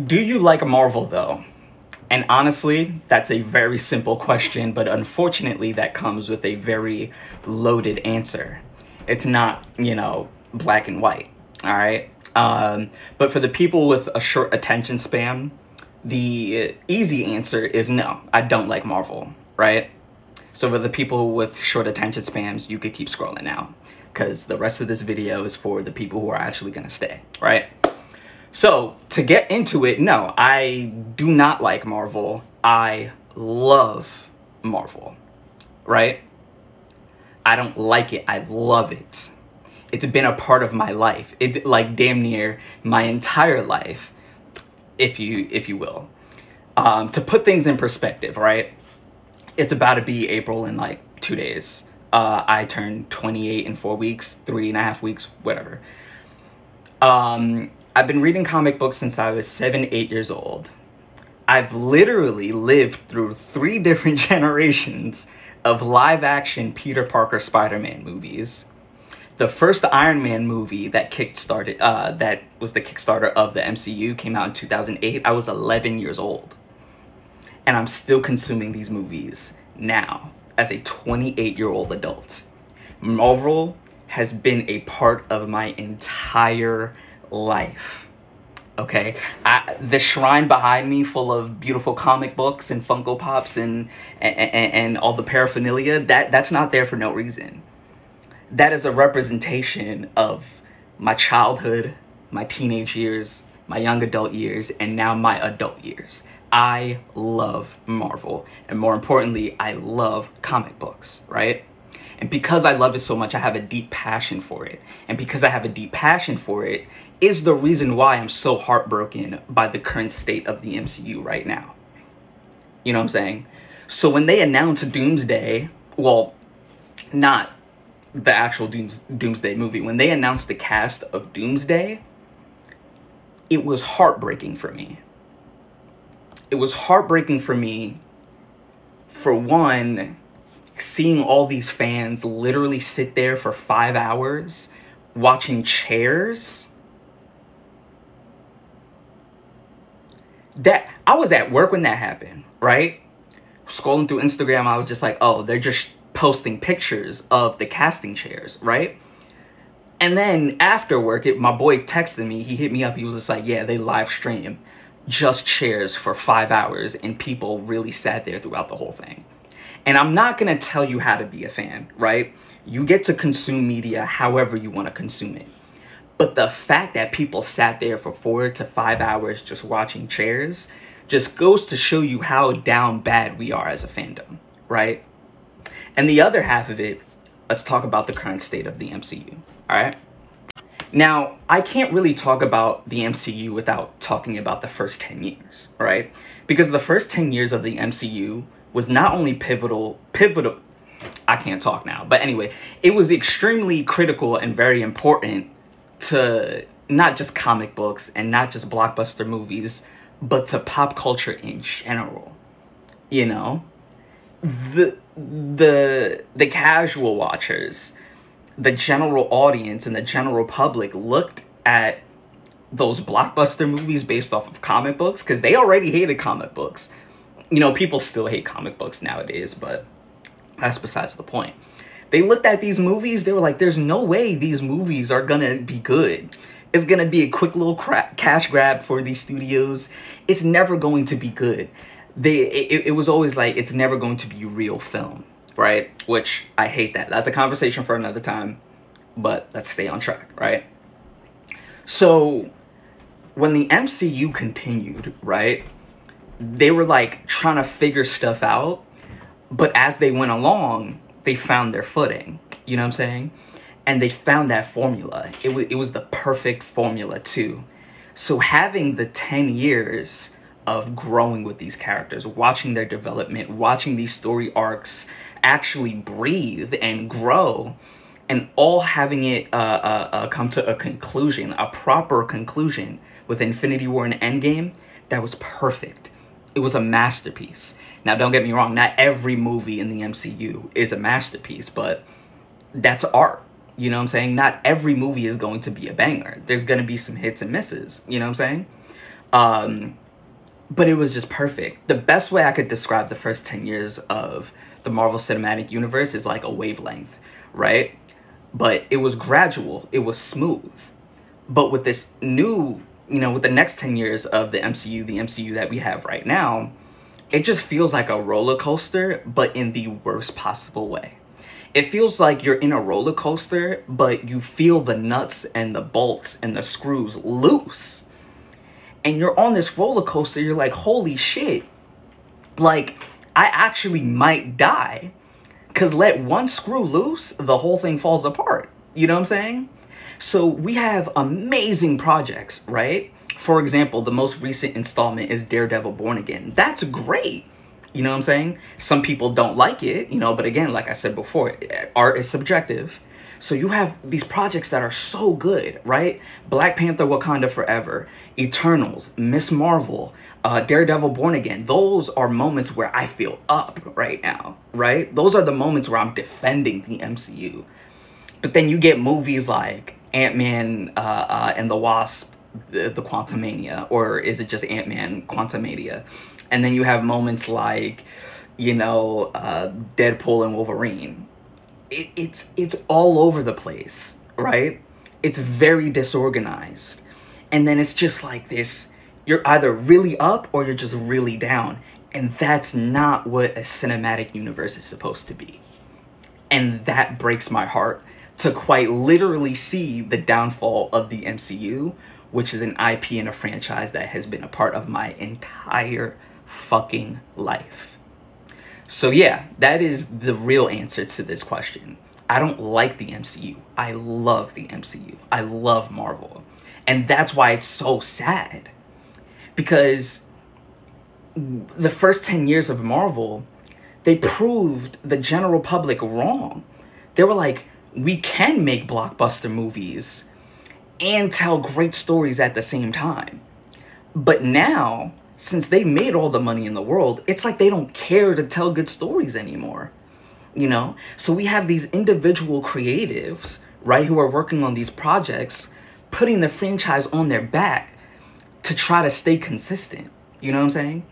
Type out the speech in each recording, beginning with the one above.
Do you like Marvel, though? And honestly, that's a very simple question, but unfortunately, that comes with a very loaded answer. It's not, you know, black and white, all right? But for the people with a short attention span, the easy answer is no, I don't like Marvel, right? So for the people with short attention spans, you could keep scrolling now, because the rest of this video is for the people who are actually going to stay, right? So, to get into it, no, I do not like Marvel. I love Marvel, right? I don't like it. I love it. It's been a part of my life. It, like, damn near my entire life, if you will. To put things in perspective, right? It's about to be April in, like, 2 days. I turned 28 in 4 weeks, 3.5 weeks, whatever. I've been reading comic books since I was 7, 8 years old. I've literally lived through 3 different generations of live-action Peter Parker Spider-Man movies. The first Iron Man movie that that was the Kickstarter of the MCU came out in 2008. I was 11 years old. And I'm still consuming these movies now as a 28-year-old adult. Marvel has been a part of my entire life, okay? The shrine behind me full of beautiful comic books and Funko Pops and all the paraphernalia, that's not there for no reason. That is a representation of my childhood, my teenage years, my young adult years, and now my adult years. I love Marvel, and more importantly, I love comic books, right? And because I love it so much, I have a deep passion for it. And because I have a deep passion for it is the reason why I'm so heartbroken by the current state of the MCU right now. You know what I'm saying? So when they announced Doomsday, well, not the actual Doomsday movie, when they announced the cast of Doomsday, it was heartbreaking for me. It was heartbreaking for me, for one, seeing all these fans literally sit there for 5 hours watching chairs. That I was at work when that happened, right? Scrolling through Instagram, I was just like, oh, they're just posting pictures of the casting chairs, right? And then after work, my boy texted me, he hit me up, he was just like, yeah, they live stream just chairs for 5 hours, and people really sat there throughout the whole thing. And I'm not going to tell you how to be a fan, right? You get to consume media however you want to consume it. But the fact that people sat there for 4 to 5 hours just watching chairs just goes to show you how down bad we are as a fandom, right? And the other half of it, let's talk about the current state of the MCU, all right? Now, I can't really talk about the MCU without talking about the first 10 years, right? Because the first 10 years of the MCU was not only pivotal, I can't talk now, but anyway, it was extremely critical and very important to not just comic books and not just blockbuster movies, but to pop culture in general. You know, the casual watchers, the general audience and the general public looked at those blockbuster movies based off of comic books because they already hated comic books. You know, people still hate comic books nowadays, but that's besides the point. They looked at these movies, they were like, there's no way these movies are gonna be good. It's gonna be a quick little cash grab for these studios. It's never going to be good. It was always like, it's never going to be real film, right? Which, I hate that. That's a conversation for another time, but let's stay on track, right? So, when the MCU continued, right, they were like trying to figure stuff out, but as they went along, they found their footing, you know what I'm saying? And they found that formula. It was the perfect formula too. So having the 10 years of growing with these characters, watching their development, watching these story arcs actually breathe and grow, and all having it come to a conclusion, a proper conclusion with Infinity War and Endgame, that was perfect. It was a masterpiece. Now, don't get me wrong, not every movie in the MCU is a masterpiece, but that's art. You know what I'm saying? Not every movie is going to be a banger. There's going to be some hits and misses. You know what I'm saying? But it was just perfect. The best way I could describe the first 10 years of the Marvel Cinematic Universe is like a wavelength, right? But it was gradual, it was smooth. But with this new, with the next 10 years of the MCU that we have right now, it just feels like a roller coaster, but in the worst possible way. It feels like you're in a roller coaster, but you feel the nuts and the bolts and the screws loose. And you're on this roller coaster, you're like, holy shit. Like, I actually might die. Because let one screw loose, the whole thing falls apart. You know what I'm saying? So we have amazing projects, right? For example, the most recent installment is Daredevil Born Again. That's great. You know what I'm saying? Some people don't like it, but again, like I said before, art is subjective. So you have these projects that are so good, right? Black Panther Wakanda Forever, Eternals, Miss Marvel, Daredevil Born Again. Those are moments where I feel up right now, right? Those are the moments where I'm defending the MCU. But then you get movies like Ant-Man and the Wasp, the Quantumania, or is it just Ant-Man Quantumania? And then you have moments like, Deadpool and Wolverine. It's all over the place, right? It's very disorganized. And then it's just like this, you're either really up or you're just really down. And that's not what a cinematic universe is supposed to be. And that breaks my heart to quite literally see the downfall of the MCU, which is an IP and a franchise that has been a part of my entire fucking life. So yeah, that is the real answer to this question. I don't like the MCU. I love the MCU. I love Marvel. And that's why it's so sad. Because the first 10 years of Marvel, they proved the general public wrong. They were like, we can make blockbuster movies and tell great stories at the same time. But now, since they made all the money in the world, it's like they don't care to tell good stories anymore, So we have these individual creatives, right, who are working on these projects, putting the franchise on their back to try to stay consistent. You know what I'm saying?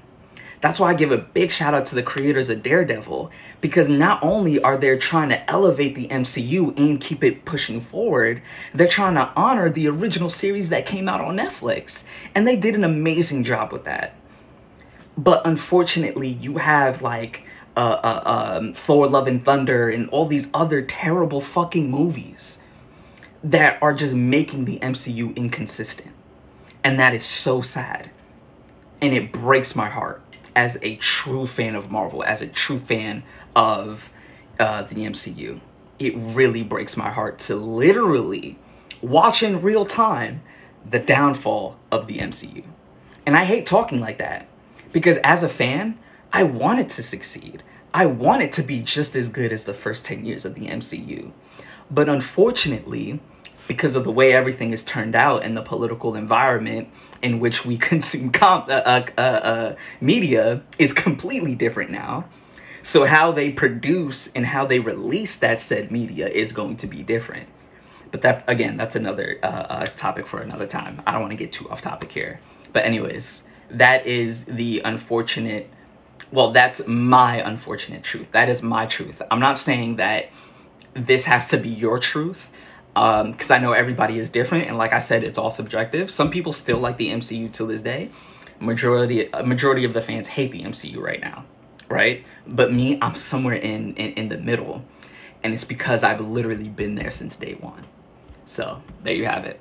That's why I give a big shout out to the creators of Daredevil, because not only are they trying to elevate the MCU and keep it pushing forward, they're trying to honor the original series that came out on Netflix. And they did an amazing job with that. But unfortunately, you have like Thor Love and Thunder and all these other terrible fucking movies that are just making the MCU inconsistent. And that is so sad. And it breaks my heart as a true fan of Marvel, as a true fan of the MCU. It really breaks my heart to literally watch in real time the downfall of the MCU. And I hate talking like that, because as a fan, I want it to succeed. I want it to be just as good as the first 10 years of the MCU. But unfortunately, because of the way everything is turned out and the political environment in which we consume media is completely different now. So how they produce and how they release that said media is going to be different. But that's another topic for another time. I don't want to get too off topic here. But anyways, that is the unfortunate, well, that's my unfortunate truth. That is my truth. I'm not saying that this has to be your truth, because I know everybody is different, and like I said, it's all subjective. Some people still like the MCU to this day. Majority of the fans hate the MCU right now, right? But me, I'm somewhere in the middle, and it's because I've literally been there since day one. So there you have it.